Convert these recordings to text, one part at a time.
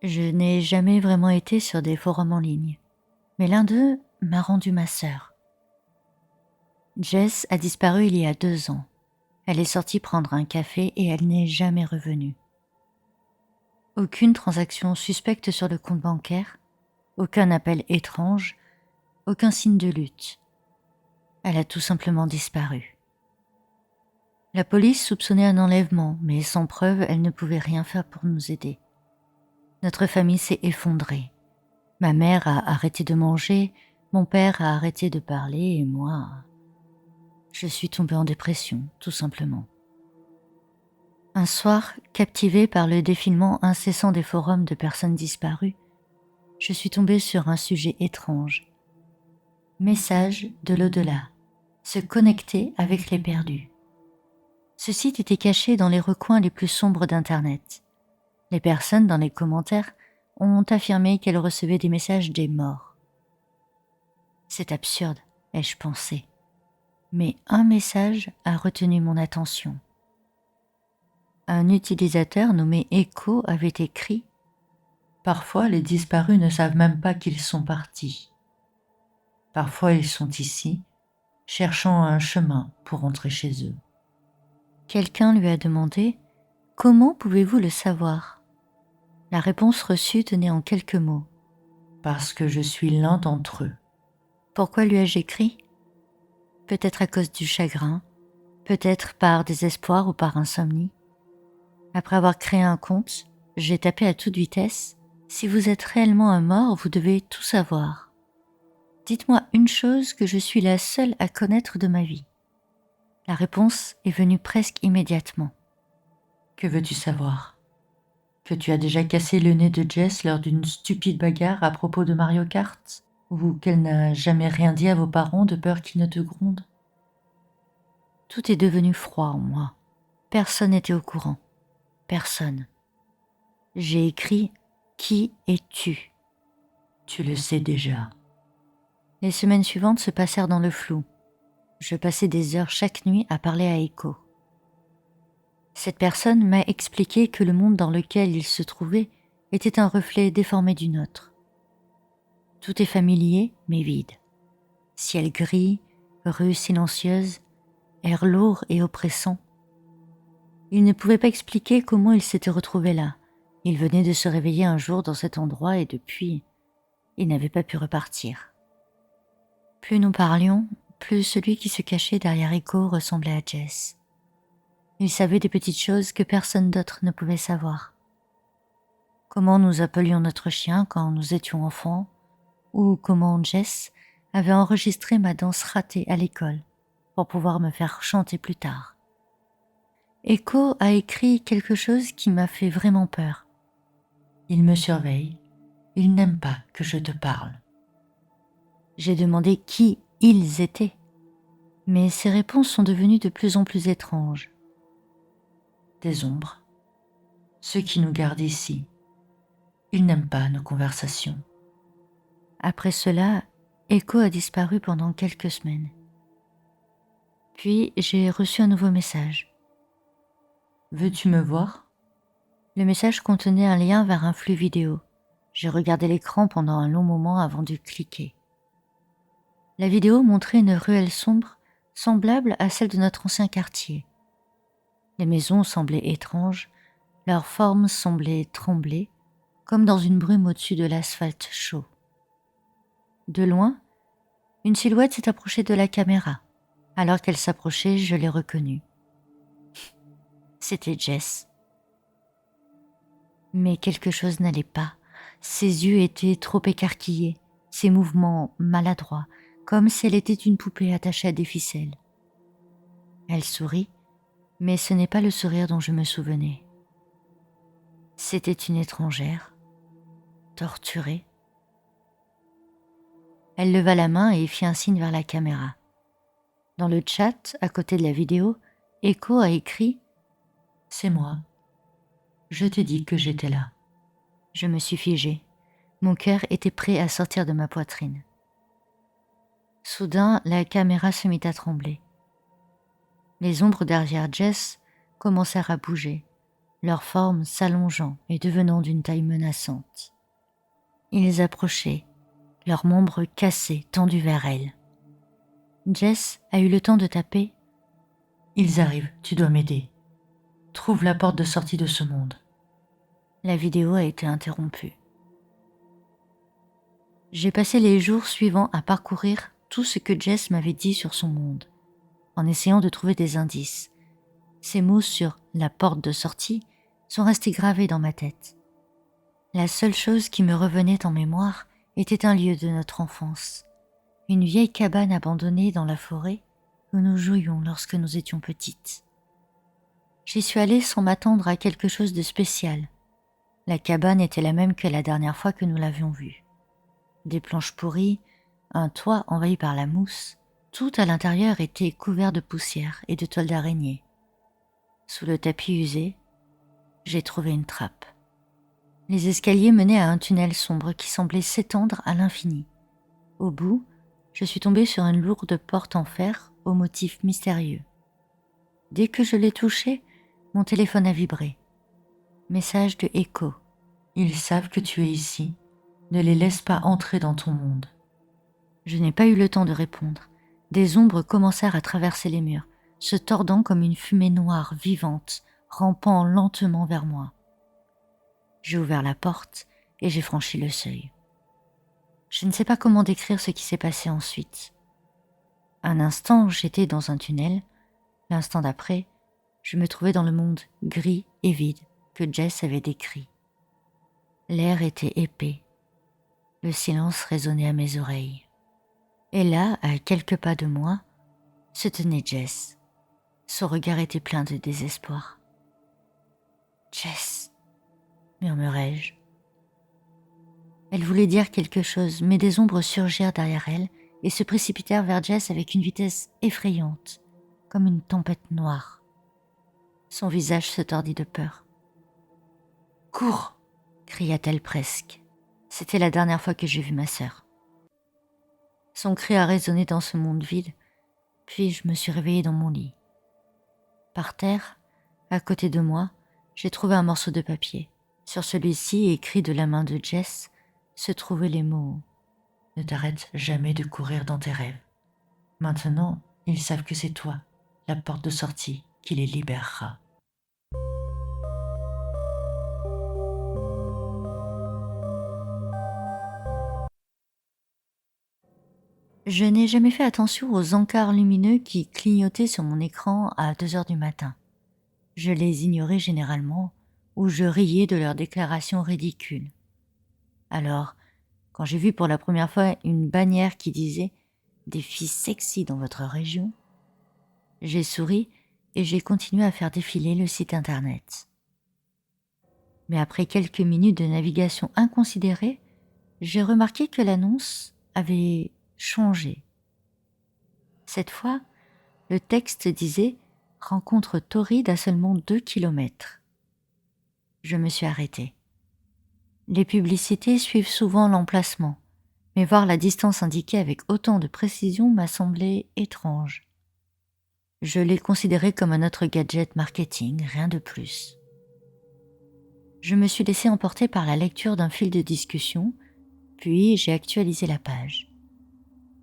Je n'ai jamais vraiment été sur des forums en ligne, mais l'un d'eux m'a rendu ma sœur. Jess a disparu il y a 2 ans. Elle est sortie prendre un café et elle n'est jamais revenue. Aucune transaction suspecte sur le compte bancaire, aucun appel étrange, aucun signe de lutte. Elle a tout simplement disparu. La police soupçonnait un enlèvement, mais sans preuve, elle ne pouvait rien faire pour nous aider. Notre famille s'est effondrée. Ma mère a arrêté de manger, mon père a arrêté de parler et moi, je suis tombée en dépression, tout simplement. Un soir, captivée par le défilement incessant des forums de personnes disparues, je suis tombée sur un sujet étrange. Message de l'au-delà. Se connecter avec les perdus. Ce site était caché dans les recoins les plus sombres d'Internet. Les personnes dans les commentaires ont affirmé qu'elles recevaient des messages des morts. C'est absurde, ai-je pensé. Mais un message a retenu mon attention. Un utilisateur nommé Echo avait écrit « Parfois, les disparus ne savent même pas qu'ils sont partis. Parfois, ils sont ici, cherchant un chemin pour rentrer chez eux. » Quelqu'un lui a demandé « Comment pouvez-vous le savoir ?» La réponse reçue tenait en quelques mots. « Parce que je suis l'un d'entre eux. » Pourquoi lui ai-je écrit ? Peut-être à cause du chagrin, peut-être par désespoir ou par insomnie. Après avoir créé un compte, j'ai tapé à toute vitesse « Si vous êtes réellement un mort, vous devez tout savoir. Dites-moi une chose que je suis la seule à connaître de ma vie. » La réponse est venue presque immédiatement. « Que veux-tu savoir ? Que tu as déjà cassé le nez de Jess lors d'une stupide bagarre à propos de Mario Kart ? Ou qu'elle n'a jamais rien dit à vos parents de peur qu'ils ne te grondent ? » Tout est devenu froid en moi. Personne n'était au courant. Personne. J'ai écrit « Qui es-tu » ? Tu le sais déjà. Les semaines suivantes se passèrent dans le flou. Je passais des heures chaque nuit à parler à Echo. Cette personne m'a expliqué que le monde dans lequel il se trouvait était un reflet déformé du nôtre. Tout est familier, mais vide. Ciel gris, rue silencieuse, air lourd et oppressant. Il ne pouvait pas expliquer comment il s'était retrouvé là. Il venait de se réveiller un jour dans cet endroit et depuis, il n'avait pas pu repartir. Plus nous parlions, plus celui qui se cachait derrière Echo ressemblait à Jess. Il savait des petites choses que personne d'autre ne pouvait savoir. Comment nous appelions notre chien quand nous étions enfants, ou comment Jess avait enregistré ma danse ratée à l'école pour pouvoir me faire chanter plus tard. Echo a écrit quelque chose qui m'a fait vraiment peur. Il me surveille, il n'aime pas que je te parle. J'ai demandé qui ils étaient, mais ces réponses sont devenues de plus en plus étranges. Des ombres, ceux qui nous gardent ici, ils n'aiment pas nos conversations. Après cela, Echo a disparu pendant quelques semaines. Puis j'ai reçu un nouveau message. Veux-tu me voir ? Le message contenait un lien vers un flux vidéo. J'ai regardé l'écran pendant un long moment avant de cliquer. La vidéo montrait une ruelle sombre, semblable à celle de notre ancien quartier. Les maisons semblaient étranges, leurs formes semblaient trembler, comme dans une brume au-dessus de l'asphalte chaud. De loin, une silhouette s'est approchée de la caméra. Alors qu'elle s'approchait, je l'ai reconnue. C'était Jess. Mais quelque chose n'allait pas. Ses yeux étaient trop écarquillés, ses mouvements maladroits, comme si elle était une poupée attachée à des ficelles. Elle sourit, mais ce n'est pas le sourire dont je me souvenais. C'était une étrangère, torturée. Elle leva la main et fit un signe vers la caméra. Dans le chat, à côté de la vidéo, Echo a écrit « C'est moi. Je t'ai dit que j'étais là. » Je me suis figée. Mon cœur était prêt à sortir de ma poitrine. Soudain, la caméra se mit à trembler. Les ombres derrière Jess commencèrent à bouger. leur forme s'allongeant et devenant d'une taille menaçante. Ils approchaient, leurs membres cassés tendus vers elle. Jess a eu le temps de taper « Ils arrivent, tu dois m'aider. Trouve la porte de sortie de ce monde. » La vidéo a été interrompue. J'ai passé les jours suivants à parcourir tout ce que Jess m'avait dit sur son monde, en essayant de trouver des indices. Ces mots sur « la porte de sortie » sont restés gravés dans ma tête. La seule chose qui me revenait en mémoire était un lieu de notre enfance, une vieille cabane abandonnée dans la forêt où nous jouions lorsque nous étions petites. J'y suis allée sans m'attendre à quelque chose de spécial. La cabane était la même que la dernière fois que nous l'avions vue. Des planches pourries, un toit envahi par la mousse, tout à l'intérieur était couvert de poussière et de toiles d'araignée. Sous le tapis usé, j'ai trouvé une trappe. Les escaliers menaient à un tunnel sombre qui semblait s'étendre à l'infini. Au bout, je suis tombée sur une lourde porte en fer au motif mystérieux. Dès que je l'ai touchée, mon téléphone a vibré. Message de Echo. Ils savent que tu es ici. Ne les laisse pas entrer dans ton monde. Je n'ai pas eu le temps de répondre. Des ombres commencèrent à traverser les murs, se tordant comme une fumée noire vivante, rampant lentement vers moi. J'ai ouvert la porte et j'ai franchi le seuil. Je ne sais pas comment décrire ce qui s'est passé ensuite. Un instant, j'étais dans un tunnel. L'instant d'après, je me trouvais dans le monde gris et vide que Jess avait décrit. L'air était épais. Le silence résonnait à mes oreilles. Et là, à quelques pas de moi, se tenait Jess. Son regard était plein de désespoir. « Jess !» murmurai-je. Elle voulait dire quelque chose, mais des ombres surgirent derrière elle et se précipitèrent vers Jess avec une vitesse effrayante, comme une tempête noire. Son visage se tordit de peur. « Cours !» cria-t-elle presque. C'était la dernière fois que j'ai vu ma sœur. Son cri a résonné dans ce monde vide, puis je me suis réveillée dans mon lit. Par terre, à côté de moi, j'ai trouvé un morceau de papier. Sur celui-ci, écrit de la main de Jess, se trouvaient les mots « Ne t'arrête jamais de courir dans tes rêves. Maintenant, ils savent que c'est toi, la porte de sortie, qui les libérera. » Je n'ai jamais fait attention aux encarts lumineux qui clignotaient sur mon écran à 2 heures du matin. Je les ignorais généralement ou je riais de leurs déclarations ridicules. Alors, quand j'ai vu pour la première fois une bannière qui disait « Des filles sexy dans votre région », j'ai souri et j'ai continué à faire défiler le site internet. Mais après quelques minutes de navigation inconsidérée, j'ai remarqué que l'annonce avait changé. Cette fois, le texte disait « Rencontre torride à seulement 2 kilomètres ». Je me suis arrêtée. Les publicités suivent souvent l'emplacement, mais voir la distance indiquée avec autant de précision m'a semblé étrange. Je l'ai considéré comme un autre gadget marketing, rien de plus. Je me suis laissé emporter par la lecture d'un fil de discussion, puis j'ai actualisé la page.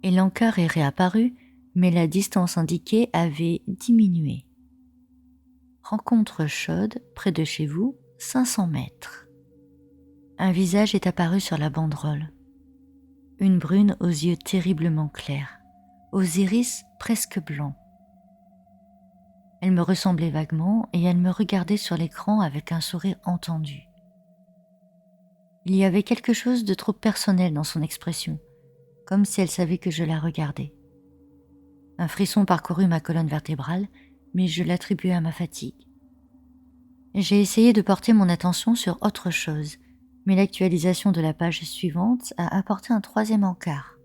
Et l'encart est réapparu, mais la distance indiquée avait diminué. Rencontre chaude, près de chez vous, 500 mètres. Un visage est apparu sur la banderole. Une brune aux yeux terriblement clairs, aux iris presque blancs. Elle me ressemblait vaguement et elle me regardait sur l'écran avec un sourire entendu. Il y avait quelque chose de trop personnel dans son expression, comme si elle savait que je la regardais. Un frisson parcourut ma colonne vertébrale, mais je l'attribuais à ma fatigue. J'ai essayé de porter mon attention sur autre chose, mais l'actualisation de la page suivante a apporté un 3e encart.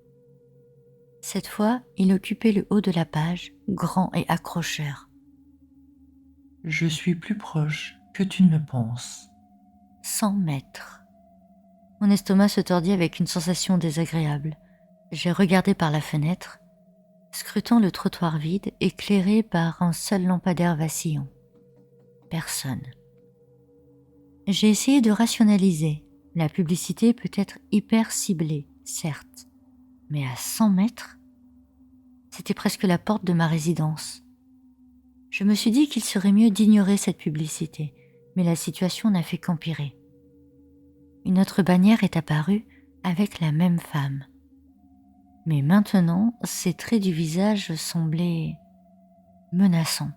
Cette fois, il occupait le haut de la page, grand et accrocheur. « Je suis plus proche que tu ne le penses. » 100 mètres. Mon estomac se tordit avec une sensation désagréable. J'ai regardé par la fenêtre, scrutant le trottoir vide éclairé par un seul lampadaire vacillant. Personne. J'ai essayé de rationaliser. La publicité peut être hyper ciblée, certes, mais à 100 mètres, c'était presque la porte de ma résidence. Je me suis dit qu'il serait mieux d'ignorer cette publicité, mais la situation n'a fait qu'empirer. Une autre bannière est apparue avec la même femme. Mais maintenant, ses traits du visage semblaient menaçants.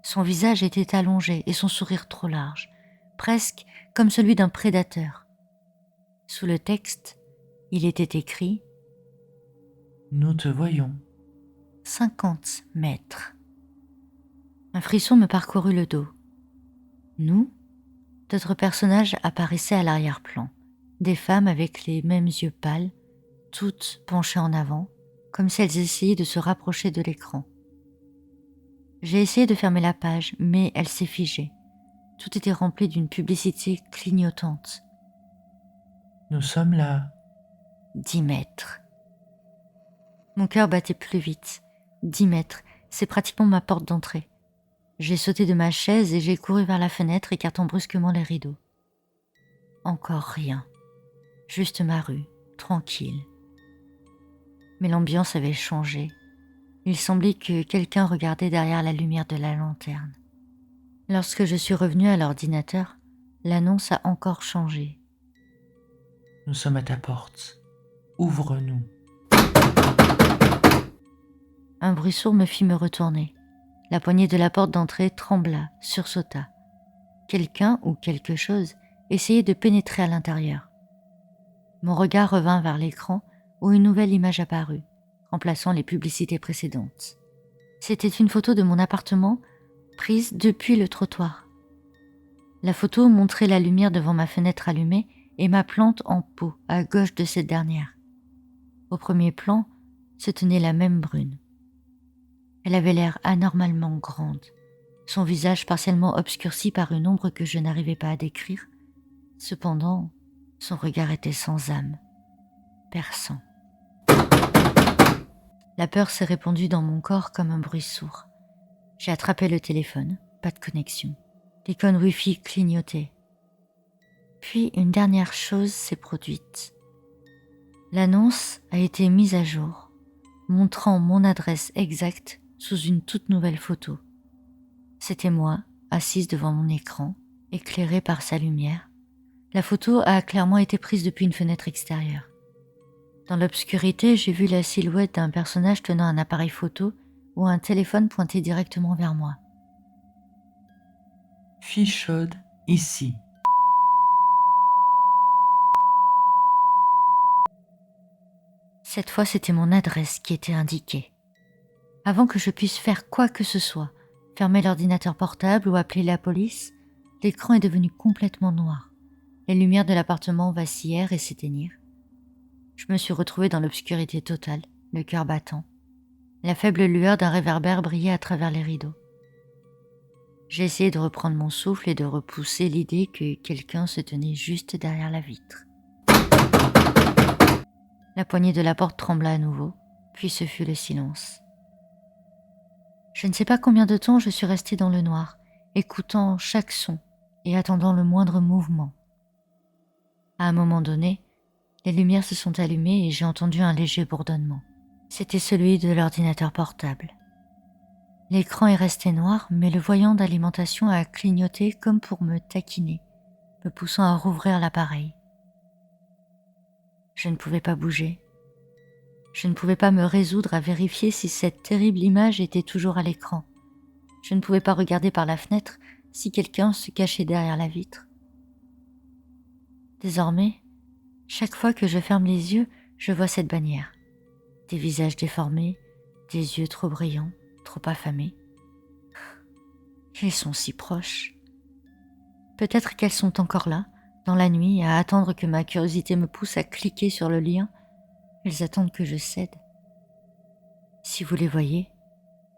Son visage était allongé et son sourire trop large, presque comme celui d'un prédateur. Sous le texte, il était écrit « Nous te voyons. » 50 mètres. Un frisson me parcourut le dos. Nous, d'autres personnages apparaissaient à l'arrière-plan, des femmes avec les mêmes yeux pâles, toutes penchées en avant, comme si elles essayaient de se rapprocher de l'écran. J'ai essayé de fermer la page, mais elle s'est figée. Tout était rempli d'une publicité clignotante. « Nous sommes là. » 10 mètres. Mon cœur battait plus vite. 10 mètres, c'est pratiquement ma porte d'entrée. J'ai sauté de ma chaise et j'ai couru vers la fenêtre, écartant brusquement les rideaux. Encore rien. Juste ma rue, tranquille. Mais l'ambiance avait changé. Il semblait que quelqu'un regardait derrière la lumière de la lanterne. Lorsque je suis revenue à l'ordinateur, l'annonce a encore changé. « Nous sommes à ta porte. Ouvre-nous. » Un bruit sourd me fit me retourner. La poignée de la porte d'entrée trembla, sursauta. Quelqu'un ou quelque chose essayait de pénétrer à l'intérieur. Mon regard revint vers l'écran où une nouvelle image apparut, remplaçant les publicités précédentes. C'était une photo de mon appartement prise depuis le trottoir. La photo montrait la lumière devant ma fenêtre allumée et ma plante en pot à gauche de cette dernière. Au premier plan se tenait la même brune. Elle avait l'air anormalement grande, son visage partiellement obscurci par une ombre que je n'arrivais pas à décrire. Cependant, son regard était sans âme, perçant. La peur s'est répandue dans mon corps comme un bruit sourd. J'ai attrapé le téléphone, pas de connexion. L'icône Wi-Fi clignotait. Puis une dernière chose s'est produite. L'annonce a été mise à jour, montrant mon adresse exacte sous une toute nouvelle photo. C'était moi, assise devant mon écran, éclairée par sa lumière. La photo a clairement été prise depuis une fenêtre extérieure. Dans l'obscurité, j'ai vu la silhouette d'un personnage tenant un appareil photo ou un téléphone pointé directement vers moi. « Fille chaude, ici. » Cette fois, c'était mon adresse qui était indiquée. Avant que je puisse faire quoi que ce soit, fermer l'ordinateur portable ou appeler la police, l'écran est devenu complètement noir. Les lumières de l'appartement vacillèrent et s'éteignirent. Je me suis retrouvée dans l'obscurité totale, le cœur battant. La faible lueur d'un réverbère brillait à travers les rideaux. J'ai essayé de reprendre mon souffle et de repousser l'idée que quelqu'un se tenait juste derrière la vitre. La poignée de la porte trembla à nouveau, puis ce fut le silence. Je ne sais pas combien de temps je suis restée dans le noir, écoutant chaque son et attendant le moindre mouvement. À un moment donné, les lumières se sont allumées et j'ai entendu un léger bourdonnement. C'était celui de l'ordinateur portable. L'écran est resté noir, mais le voyant d'alimentation a clignoté comme pour me taquiner, me poussant à rouvrir l'appareil. Je ne pouvais pas bouger. Je ne pouvais pas me résoudre à vérifier si cette terrible image était toujours à l'écran. Je ne pouvais pas regarder par la fenêtre si quelqu'un se cachait derrière la vitre. Désormais, chaque fois que je ferme les yeux, je vois cette bannière. Des visages déformés, des yeux trop brillants, trop affamés. Ils sont si proches. Peut-être qu'elles sont encore là, dans la nuit, à attendre que ma curiosité me pousse à cliquer sur le lien. Elles attendent que je cède. Si vous les voyez,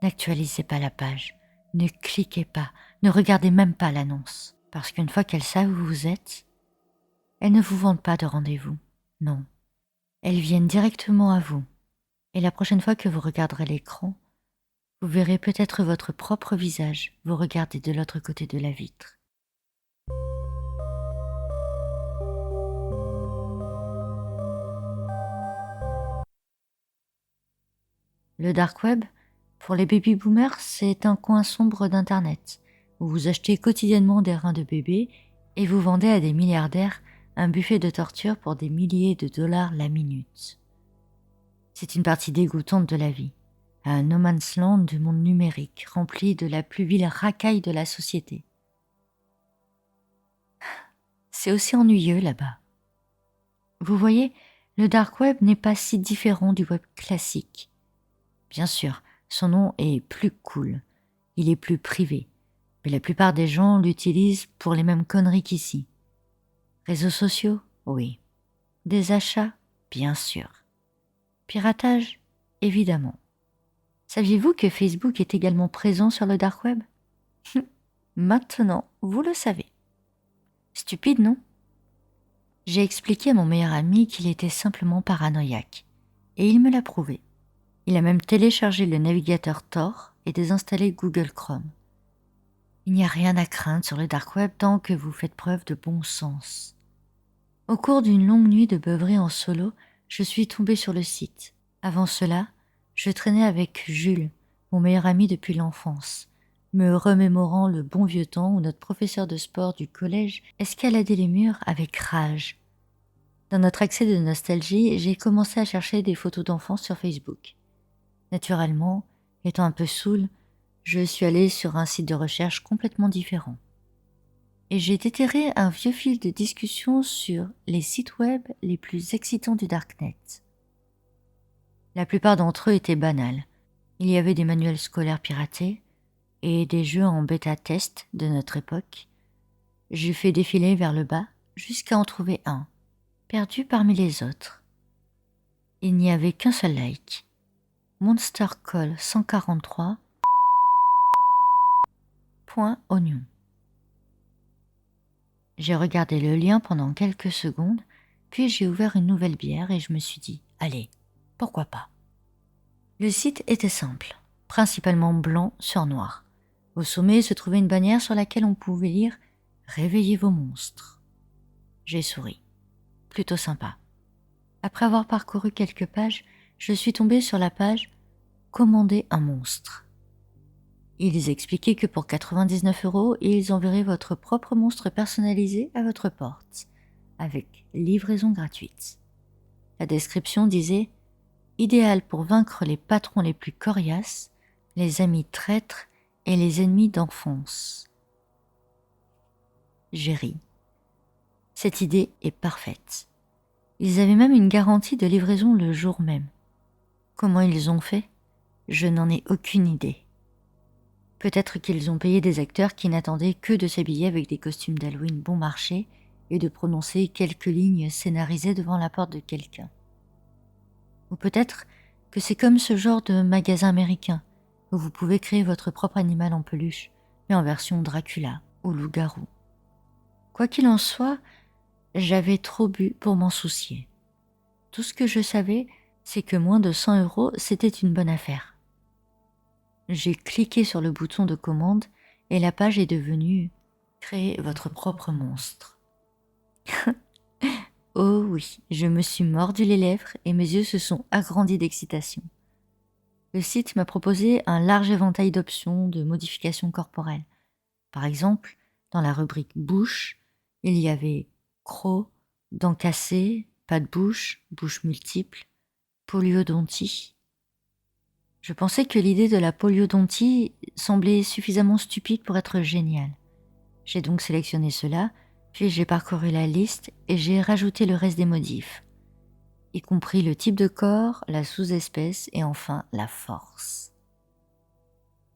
n'actualisez pas la page, ne cliquez pas, ne regardez même pas l'annonce. Parce qu'une fois qu'elles savent où vous êtes, elles ne vous vendent pas de rendez-vous, non. Elles viennent directement à vous. Et la prochaine fois que vous regarderez l'écran, vous verrez peut-être votre propre visage vous regarder de l'autre côté de la vitre. Le dark web, pour les baby-boomers, c'est un coin sombre d'Internet, où vous achetez quotidiennement des reins de bébé et vous vendez à des milliardaires un buffet de torture pour des milliers de dollars la minute. C'est une partie dégoûtante de la vie, un no man's land du monde numérique, rempli de la plus vile racaille de la société. C'est aussi ennuyeux là-bas. Vous voyez, le dark web n'est pas si différent du web classique. Bien sûr, son nom est plus cool, il est plus privé, mais la plupart des gens l'utilisent pour les mêmes conneries qu'ici. Réseaux sociaux? Oui. Des achats? Bien sûr. Piratage? Évidemment. Saviez-vous que Facebook est également présent sur le dark web? Maintenant, vous le savez. Stupide, non? J'ai expliqué à mon meilleur ami qu'il était simplement paranoïaque, et il me l'a prouvé. Il a même téléchargé le navigateur Tor et désinstallé Google Chrome. Il n'y a rien à craindre sur le dark web tant que vous faites preuve de bon sens. Au cours d'une longue nuit de beuverie en solo, je suis tombée sur le site. Avant cela, je traînais avec Jules, mon meilleur ami depuis l'enfance, me remémorant le bon vieux temps où notre professeur de sport du collège escaladait les murs avec rage. Dans notre accès de nostalgie, j'ai commencé à chercher des photos d'enfance sur Facebook. Naturellement, étant un peu saoul, je suis allée sur un site de recherche complètement différent. Et j'ai déterré un vieux fil de discussion sur les sites web les plus excitants du Darknet. La plupart d'entre eux étaient banals. Il y avait des manuels scolaires piratés et des jeux en bêta-test de notre époque. J'ai fait défiler vers le bas jusqu'à en trouver un, perdu parmi les autres. Il n'y avait qu'un seul like. Monster Call 143. .oignon. J'ai regardé le lien pendant quelques secondes, puis j'ai ouvert une nouvelle bière et je me suis dit, allez, pourquoi pas. Le site était simple, principalement blanc sur noir. Au sommet se trouvait une bannière sur laquelle on pouvait lire « Réveillez vos monstres ». J'ai souri. Plutôt sympa. Après avoir parcouru quelques pages, je suis tombée sur la page « Commander un monstre ». Ils expliquaient que pour 99 €, ils enverraient votre propre monstre personnalisé à votre porte, avec livraison gratuite. La description disait « Idéal pour vaincre les patrons les plus coriaces, les amis traîtres et les ennemis d'enfance. » J'ai ri. Cette idée est parfaite. Ils avaient même une garantie de livraison le jour même. Comment ils ont fait? Je n'en ai aucune idée. Peut-être qu'ils ont payé des acteurs qui n'attendaient que de s'habiller avec des costumes d'Halloween bon marché et de prononcer quelques lignes scénarisées devant la porte de quelqu'un. Ou peut-être que c'est comme ce genre de magasin américain où vous pouvez créer votre propre animal en peluche, mais en version Dracula ou loup-garou. Quoi qu'il en soit, j'avais trop bu pour m'en soucier. Tout ce que je savais, c'est que moins de 100 €, c'était une bonne affaire. J'ai cliqué sur le bouton de commande et la page est devenue « Créez votre propre monstre ». Oh oui, je me suis mordu les lèvres et mes yeux se sont agrandis d'excitation. Le site m'a proposé un large éventail d'options de modifications corporelles. Par exemple, dans la rubrique bouche, il y avait croc, dents cassées, pas de bouche, bouche multiple, poliodontie. Je pensais que l'idée de la poliodontie semblait suffisamment stupide pour être géniale. J'ai donc sélectionné cela, puis j'ai parcouru la liste et j'ai rajouté le reste des modifs, y compris le type de corps, la sous-espèce et enfin la force.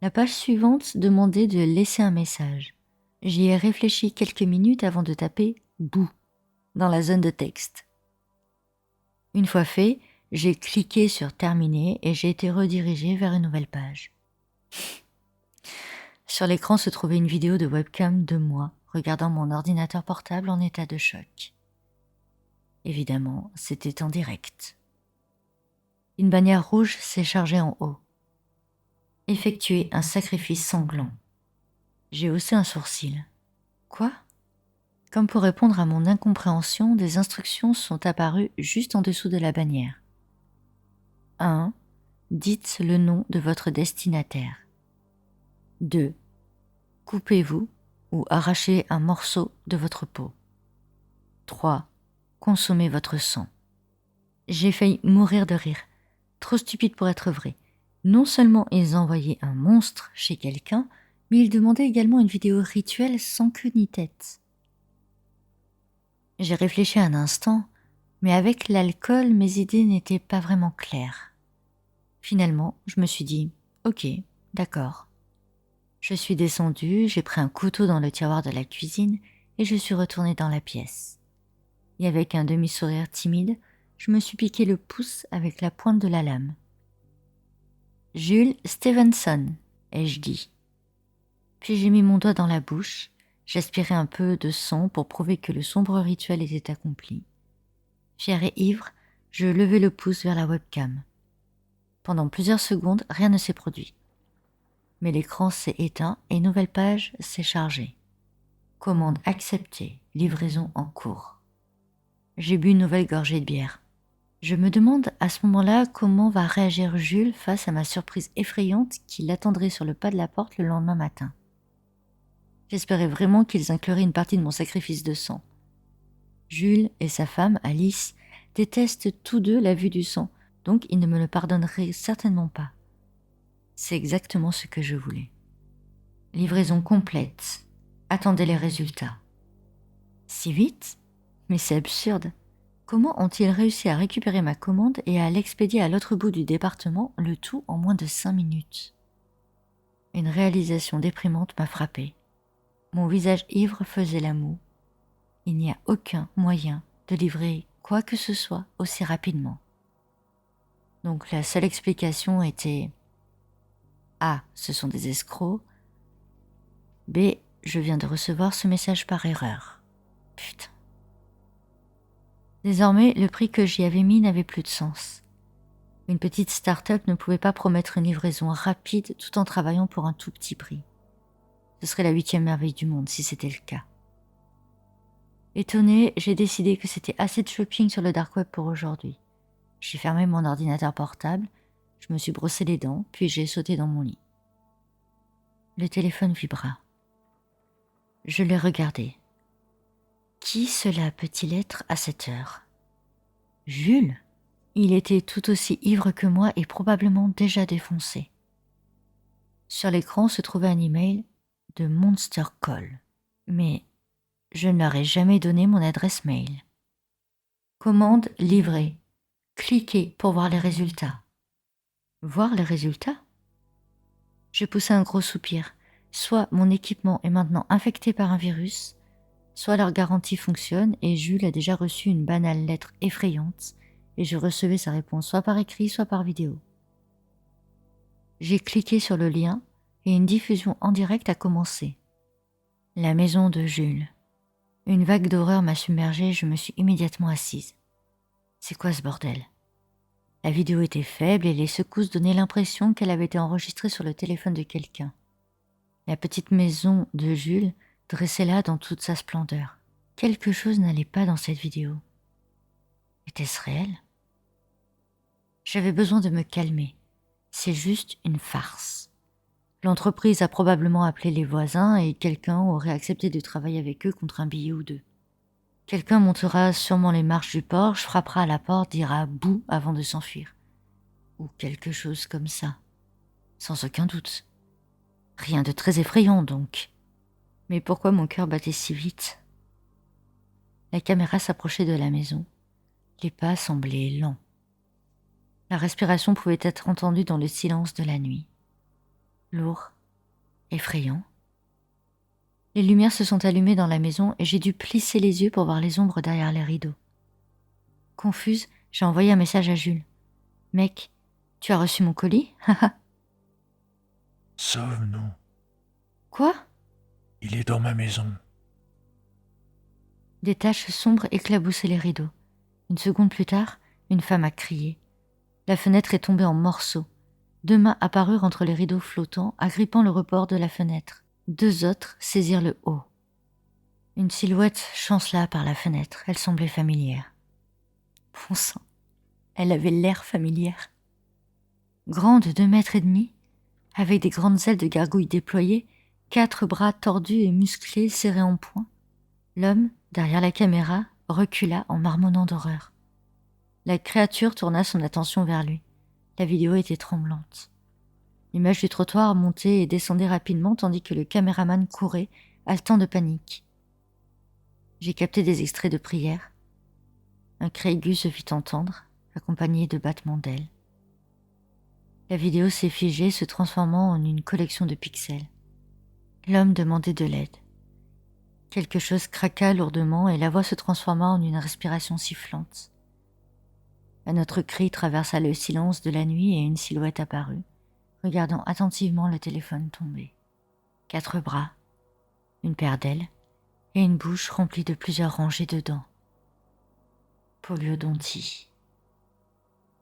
La page suivante demandait de laisser un message. J'y ai réfléchi quelques minutes avant de taper « bouh » dans la zone de texte. Une fois fait, j'ai cliqué sur « Terminer » et j'ai été redirigée vers une nouvelle page. Sur l'écran se trouvait une vidéo de webcam de moi regardant mon ordinateur portable en état de choc. Évidemment, c'était en direct. Une bannière rouge s'est chargée en haut. Effectuer un sacrifice sanglant. J'ai haussé un sourcil. Quoi? Comme pour répondre à mon incompréhension, des instructions sont apparues juste en dessous de la bannière. 1. Dites le nom de votre destinataire. 2. Coupez-vous ou arrachez un morceau de votre peau. 3. Consommez votre sang. J'ai failli mourir de rire. Trop stupide pour être vrai. Non seulement ils envoyaient un monstre chez quelqu'un, mais ils demandaient également une vidéo rituelle sans queue ni tête. J'ai réfléchi un instant, mais avec l'alcool, mes idées n'étaient pas vraiment claires. Finalement, je me suis dit « Ok, d'accord ». Je suis descendue, j'ai pris un couteau dans le tiroir de la cuisine et je suis retournée dans la pièce. Et avec un demi-sourire timide, je me suis piqué le pouce avec la pointe de la lame. « Jules Stevenson », ai-je dit. Puis j'ai mis mon doigt dans la bouche, j'aspirais un peu de sang pour prouver que le sombre rituel était accompli. Fier et ivre, je levai le pouce vers la webcam. Pendant plusieurs secondes, rien ne s'est produit. Mais l'écran s'est éteint et une nouvelle page s'est chargée. Commande acceptée, livraison en cours. J'ai bu une nouvelle gorgée de bière. Je me demande à ce moment-là comment va réagir Jules face à ma surprise effrayante qui l'attendrait sur le pas de la porte le lendemain matin. J'espérais vraiment qu'ils incluraient une partie de mon sacrifice de sang. Jules et sa femme, Alice, détestent tous deux la vue du sang, donc ils ne me le pardonneraient certainement pas. C'est exactement ce que je voulais. Livraison complète. Attendez les résultats. Si vite ? Mais c'est absurde. Comment ont-ils réussi à récupérer ma commande et à l'expédier à l'autre bout du département, le tout en moins de 5 minutes ? Une réalisation déprimante m'a frappée. Mon visage ivre faisait la moue. Il n'y a aucun moyen de livrer quoi que ce soit aussi rapidement. Donc la seule explication était A. Ce sont des escrocs. B. Je viens de recevoir ce message par erreur. Putain. Désormais, le prix que j'y avais mis n'avait plus de sens. Une petite start-up ne pouvait pas promettre une livraison rapide tout en travaillant pour un tout petit prix. Ce serait la 8e merveille du monde si c'était le cas. Étonnée, j'ai décidé que c'était assez de shopping sur le dark web pour aujourd'hui. J'ai fermé mon ordinateur portable, je me suis brossé les dents, puis j'ai sauté dans mon lit. Le téléphone vibra. Je l'ai regardé. Qui cela peut-il être à cette heure ? Jules ? Il était tout aussi ivre que moi et probablement déjà défoncé. Sur l'écran se trouvait un email de Monster Call. Mais je ne leur ai jamais donné mon adresse mail. Commande livrée. Cliquez pour voir les résultats. Voir les résultats ? Je poussai un gros soupir. Soit mon équipement est maintenant infecté par un virus, soit leur garantie fonctionne et Jules a déjà reçu une banale lettre effrayante et je recevais sa réponse soit par écrit, soit par vidéo. J'ai cliqué sur le lien et une diffusion en direct a commencé. La maison de Jules. Une vague d'horreur m'a submergée et je me suis immédiatement assise. C'est quoi ce bordel ? La vidéo était faible et les secousses donnaient l'impression qu'elle avait été enregistrée sur le téléphone de quelqu'un. La petite maison de Jules dressait là dans toute sa splendeur. Quelque chose n'allait pas dans cette vidéo. Était-ce réel ? J'avais besoin de me calmer. C'est juste une farce. L'entreprise a probablement appelé les voisins et quelqu'un aurait accepté de travailler avec eux contre un billet ou deux. Quelqu'un montera sûrement les marches du porche, frappera à la porte, dira « bouh » avant de s'enfuir. Ou quelque chose comme ça. Sans aucun doute. Rien de très effrayant donc. Mais pourquoi mon cœur battait si vite ? La caméra s'approchait de la maison. Les pas semblaient lents. La respiration pouvait être entendue dans le silence de la nuit. Lourd, effrayant. Les lumières se sont allumées dans la maison et j'ai dû plisser les yeux pour voir les ombres derrière les rideaux. Confuse, j'ai envoyé un message à Jules. « Mec, tu as reçu mon colis ? Haha. » Sauve-nous. Quoi ? Il est dans ma maison. Des taches sombres éclaboussaient les rideaux. Une seconde plus tard, une femme a crié. La fenêtre est tombée en morceaux. 2 mains apparurent entre les rideaux flottants, agrippant le rebord de la fenêtre. 2 autres saisirent le haut. Une silhouette chancela par la fenêtre. Elle semblait familière. Bon sang, elle avait l'air familière. Grand de 2 mètres et demi, avec des grandes ailes de gargouille déployées, 4 bras tordus et musclés serrés en poing, l'homme, derrière la caméra, recula en marmonnant d'horreur. La créature tourna son attention vers lui. La vidéo était tremblante. L'image du trottoir montait et descendait rapidement tandis que le caméraman courait, haletant de panique. J'ai capté des extraits de prières. Un cri aigu se fit entendre, accompagné de battements d'ailes. La vidéo s'est figée, se transformant en une collection de pixels. L'homme demandait de l'aide. Quelque chose craqua lourdement et la voix se transforma en une respiration sifflante. Un autre cri traversa le silence de la nuit et une silhouette apparut, regardant attentivement le téléphone tomber. 4 bras, une paire d'ailes et une bouche remplie de plusieurs rangées de dents. Poliodontie.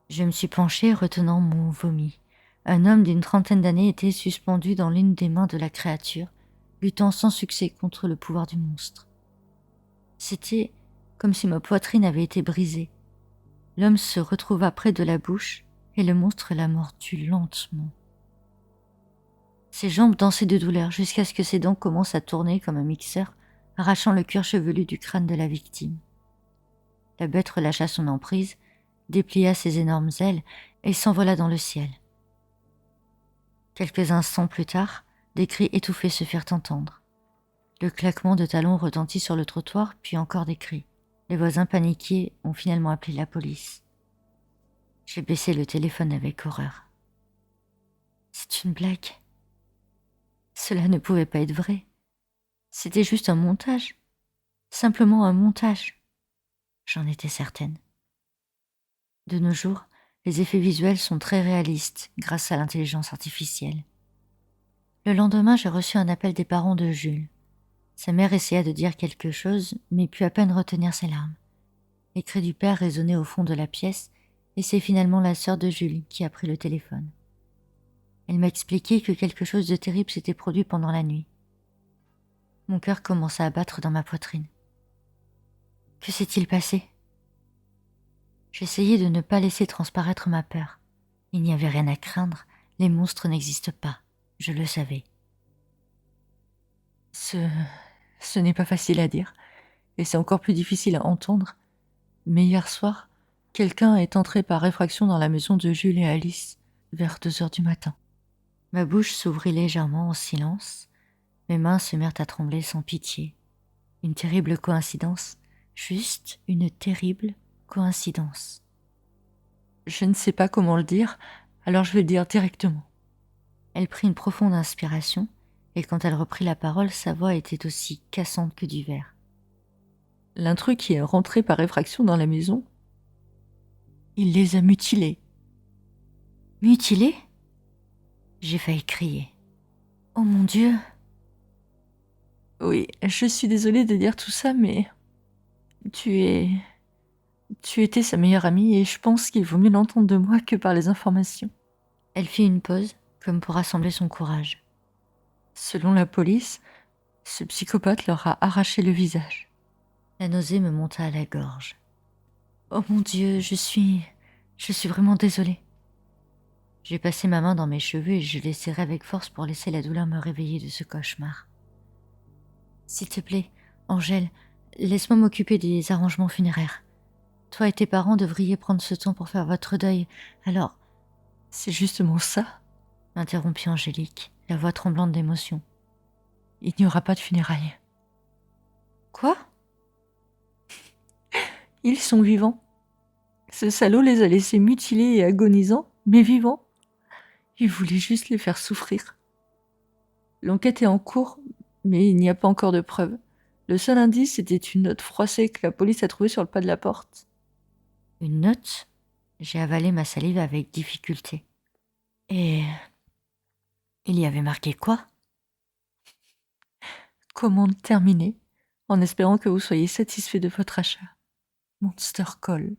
Je me suis penchée, retenant mon vomi. Un homme d'une 30aine d'années était suspendu dans l'une des mains de la créature, luttant sans succès contre le pouvoir du monstre. C'était comme si ma poitrine avait été brisée. L'homme se retrouva près de la bouche et le monstre la mordit lentement. Ses jambes dansaient de douleur jusqu'à ce que ses dents commencent à tourner comme un mixeur, arrachant le cuir chevelu du crâne de la victime. La bête relâcha son emprise, déplia ses énormes ailes et s'envola dans le ciel. Quelques instants plus tard, des cris étouffés se firent entendre. Le claquement de talons retentit sur le trottoir, puis encore des cris. Les voisins paniqués ont finalement appelé la police. J'ai baissé le téléphone avec horreur. C'est une blague. Cela ne pouvait pas être vrai. C'était juste un montage. Simplement un montage. J'en étais certaine. De nos jours, les effets visuels sont très réalistes grâce à l'intelligence artificielle. Le lendemain, j'ai reçu un appel des parents de Jules. Sa mère essaya de dire quelque chose, mais put à peine retenir ses larmes. Les cris du père résonnaient au fond de la pièce, et c'est finalement la sœur de Jules qui a pris le téléphone. Elle m'a expliqué que quelque chose de terrible s'était produit pendant la nuit. Mon cœur commença à battre dans ma poitrine. Que s'est-il passé ? J'essayais de ne pas laisser transparaître ma peur. Il n'y avait rien à craindre, les monstres n'existent pas, je le savais. Ce n'est pas facile à dire, et c'est encore plus difficile à entendre. Mais hier soir, quelqu'un est entré par effraction dans la maison de Jules et Alice, vers 2 heures du matin. Ma bouche s'ouvrit légèrement en silence, mes mains se mirent à trembler sans pitié. Une terrible coïncidence, juste une terrible coïncidence. Je ne sais pas comment le dire, alors je vais le dire directement. Elle prit une profonde inspiration, et quand elle reprit la parole, sa voix était aussi cassante que du verre. L'intrus qui est rentré par effraction dans la maison, il les a mutilés. Mutilés ? J'ai failli crier. Oh mon Dieu ! Oui, je suis désolée de dire tout ça, mais tu étais sa meilleure amie et je pense qu'il vaut mieux l'entendre de moi que par les informations. Elle fit une pause, comme pour rassembler son courage. Selon la police, ce psychopathe leur a arraché le visage. La nausée me monta à la gorge. Oh mon Dieu, je suis vraiment désolée. J'ai passé ma main dans mes cheveux et je les serrai avec force pour laisser la douleur me réveiller de ce cauchemar. S'il te plaît, Angèle, laisse-moi m'occuper des arrangements funéraires. Toi et tes parents devriez prendre ce temps pour faire votre deuil, alors... C'est justement ça, m'interrompit Angélique, la voix tremblante d'émotion. Il n'y aura pas de funérailles. Quoi ? Ils sont vivants. Ce salaud les a laissés mutilés et agonisants, mais vivants. Il voulait juste les faire souffrir. L'enquête est en cours, mais il n'y a pas encore de preuves. Le seul indice était une note froissée que la police a trouvée sur le pas de la porte. Une note ? J'ai avalé ma salive avec difficulté. Et... il y avait marqué quoi ? Commande terminée, en espérant que vous soyez satisfait de votre achat. Monster Call.